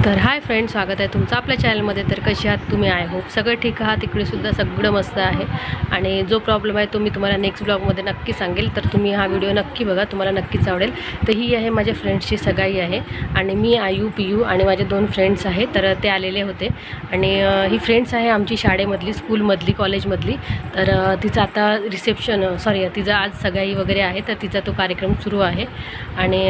तर hi friend, स्वागत आहे तुमचं आपल्या चॅनलमध्ये। तर कशी आहात तुम्ही? आय होप सगळं ठीक आहात। इकडे सुद्धा सगळं मस्त आहे आणि जो प्रॉब्लेम आहे तो मी तुम्हाला नेक्स्ट ब्लॉगमध्ये नक्की सांगेल। तर तुम्ही हा व्हिडिओ नक्की बघा, तुम्हाला नक्कीच आवडेल। तर ही आहे माझ्या फ्रेंड्सची सगाई आहे आणि मी आयू पियू आणि माझे 2 फ्रेंड्स आहे, तर ते आलेले होते। आणि ही फ्रेंड्स आहे आमची शाळेमधली, स्कूलमधली, कॉलेजमधली। तर तिचं आता रिसेप्शन तिचं आज सगाई वगैरे आहे, तर तिचा तो कार्यक्रम सुरू आहे। आणि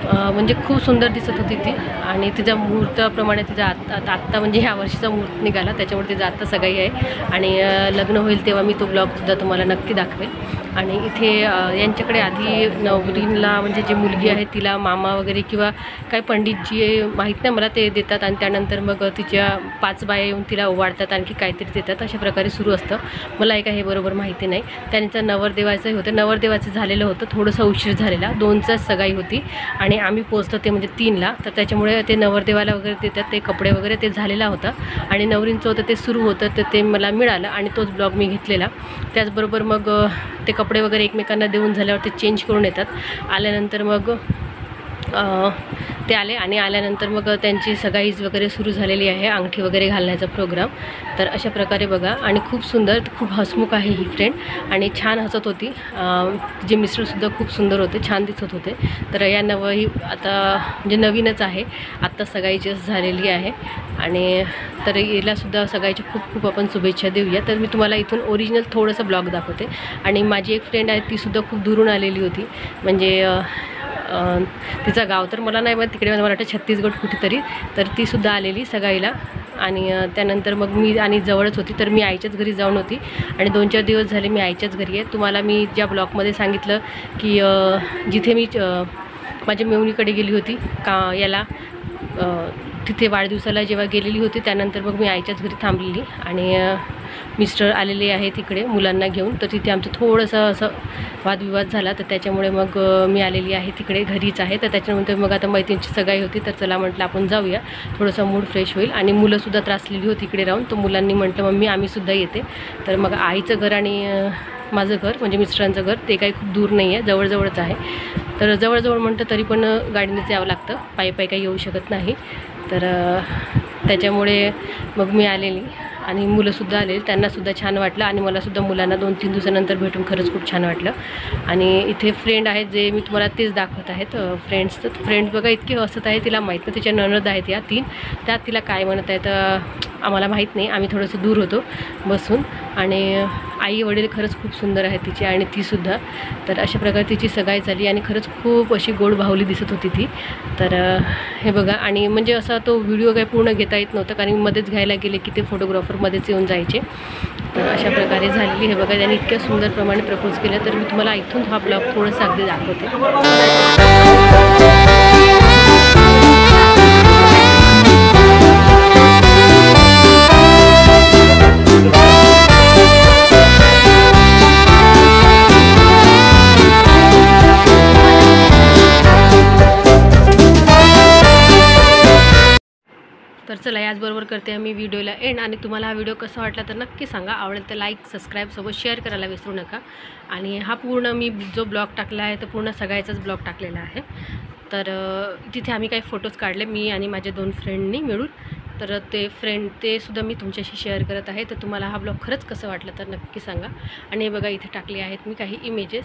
म्हणजे खूप सुंदर दिसत होती ती आणि तिचा मुहूर्ताप्रमाणे तिचा आत्ता म्हणजे ह्या वर्षीचा मुहूर्त निघाला, त्याच्यामुळे तिचा आत्ता सगाई आहे आणि लग्न होईल तेव्हा मी तो ब्लॉगसुद्धा तुम्हाला नक्की दाखवेल। आणि इथे यांच्याकडे आधी नवरीला म्हणजे जी मुलगी आहे तिला मामा वगैरे किंवा काय पंडितजी माहीत नाही मला ते देतात आणि त्यानंतर मग तिच्या 5 बाया येऊन तिला ओवाळतात, आणखी काहीतरी देतात, अशा प्रकारे सुरू असतं। मला काय हे बरोबर माहिती नाही। त्यांचं नवरदेवाचंही होतं, नवरदेवाचं झालेलं होतं, थोडंसं उशीर झालेला, 2चाच सगाई होती आणि आम्ही पोचतो ते म्हणजे 3ला। तर त्याच्यामुळे ते नवरदेवाला वगैरे देतात ते कपडे वगैरे ते झालेला होता आणि नवरींचं होतं ते सुरू होतं, तर ते मला मिळालं आणि तोच ब्लॉग मी घेतलेला। त्याचबरोबर मग ते कपडे वगैरे एकमेकांना देऊन झाल्यावर ते चेंज करून येतात। आल्यानंतर मग ते आले आणि आल्यानंतर मग त्यांची सगाईच वगैरे सुरू झालेली आहे, अंगठी वगैरे घालण्याचा प्रोग्राम। तर अशा प्रकारे बघा आणि खूप सुंदर, खूप हसमुख आहे ही फ्रेंड आणि छान हसत होती। जे मिस्टरसुद्धा खूप सुंदर होते, छान दिसत होते। तर या ही आता म्हणजे नवीनच आहे, आत्ता सगाईची झालेली आहे आणि तर हिलासुद्धा सगाईची खूप खूप आपण शुभेच्छा देऊया। तर मी तुम्हाला इथून ओरिजिनल थोडंसं ब्लॉग दाखवते। आणि माझी एक फ्रेंड आहे, तीसुद्धा खूप दूरून आलेली होती, म्हणजे तिचं गाव तर मला नाही माहीत, तिकडे मला वाटतं छत्तीसगड कुठेतरी, तर तीसुद्धा आलेली सगाईला। आणि त्यानंतर मग मी आणि जवळच होती, तर मी आईच्याच घरी जाऊन होती आणि 2-4 दिवस झाले मी आईच्याच घरी आहे। तुम्हाला मी ज्या ब्लॉगमध्ये सांगितलं की जिथे मी माझ्या मेहुणीकडे गेली होती का याला तिथे वाढदिवसाला जेव्हा गेलेली होती, त्यानंतर मग मी आईच्याच घरी थांबलेली आणि मिस्टर आलेले आहे तिकडे मुलांना घेऊन, तर तिथे आमचं थोडंसं असं वादविवाद झाला, तर त्याच्यामुळे मग मी आलेली आहे तिकडे, घरीच आहे। तर त्याच्यानंतर मग आता मैत्रिणीची सगाई होती, तर चला म्हटलं आपण जाऊया, थोडंसं मूड फ्रेश होईल। आणि मुलंसुद्धा त्रासलेली होती इकडे राहून, तर मुलांनी म्हटलं मम्मी आम्हीसुद्धा येते। तर मग आईचं घर आणि माझं घर म्हणजे मिस्टरांचं घर ते काही खूप दूर नाही आहे, जवळजवळच आहे। तर जवळजवळ म्हणतं तरी पण गाडीनेच यावं लागतं, पायी काही येऊ शकत नाही। तर त्याच्यामुळे मग मी आलेली आणि मुलंसुद्धा आलेली, त्यांनासुद्धा छान वाटलं आणि मलासुद्धा मुलांना 2-3 दिवसानंतर भेटून खरंच खूप छान वाटलं। आणि इथे फ्रेंड आहेत जे मी तुम्हाला तेच दाखवत आहेत फ्रेंड्स। तर फ्रेंड्स बघा इतकी हसत आहे, तिला माहीत नाही, तिच्या नणद आहेत या 3, त्यात तिला काय म्हणत आहेत आम्हाला माहीत नाही, आम्ही थोडंसं दूर होतो बसून। आणि आई वडील खरंच खूप सुंदर आहेत तिचे आणि तीसुद्धा। तर अशा प्रकारे तिची सगाई झाली आणि खरंच खूप अशी गोड बाहुली दिसत होती ती। तर हे बघा आणि म्हणजे असा तो व्हिडिओ काही पूर्ण घेता येत नव्हता, कारण मध्येच घ्यायला गेले की ते फोटोग्राफरमध्येच येऊन जायचे। तर अशा प्रकारे झालेली, हे बघा त्यांनी इतक्या सुंदर प्रमाणे प्रपोज केलं। तर मी तुम्हाला इथून हा ब्लॉग थोडंसं अगदी दाखवते। तर चला याचबरोबर करते मी व्हिडिओला एंड। आणि तुम्हाला हा व्हिडिओ कसा वाटला तर नक्की सांगा, आवडेल तर लाईक सबस्क्राईब सोबत शेअर करायला विसरू नका। आणि हा पूर्ण मी जो ब्लॉग टाकला आहे तो पूर्ण सगळ्याचाच ब्लॉग टाकलेला आहे। तर तिथे आम्ही काही फोटोज काढले मी आणि माझ्या 2 फ्रेंडनी मिळून, तर ते सुद्धा मी तुमच्याशी शेअर करत आहे। तर तुम्हाला हा ब्लॉग खरंच कसं वाटलं तर नक्की सांगा। आणि हे बघा इथे टाकले आहेत मी काही इमेजेस।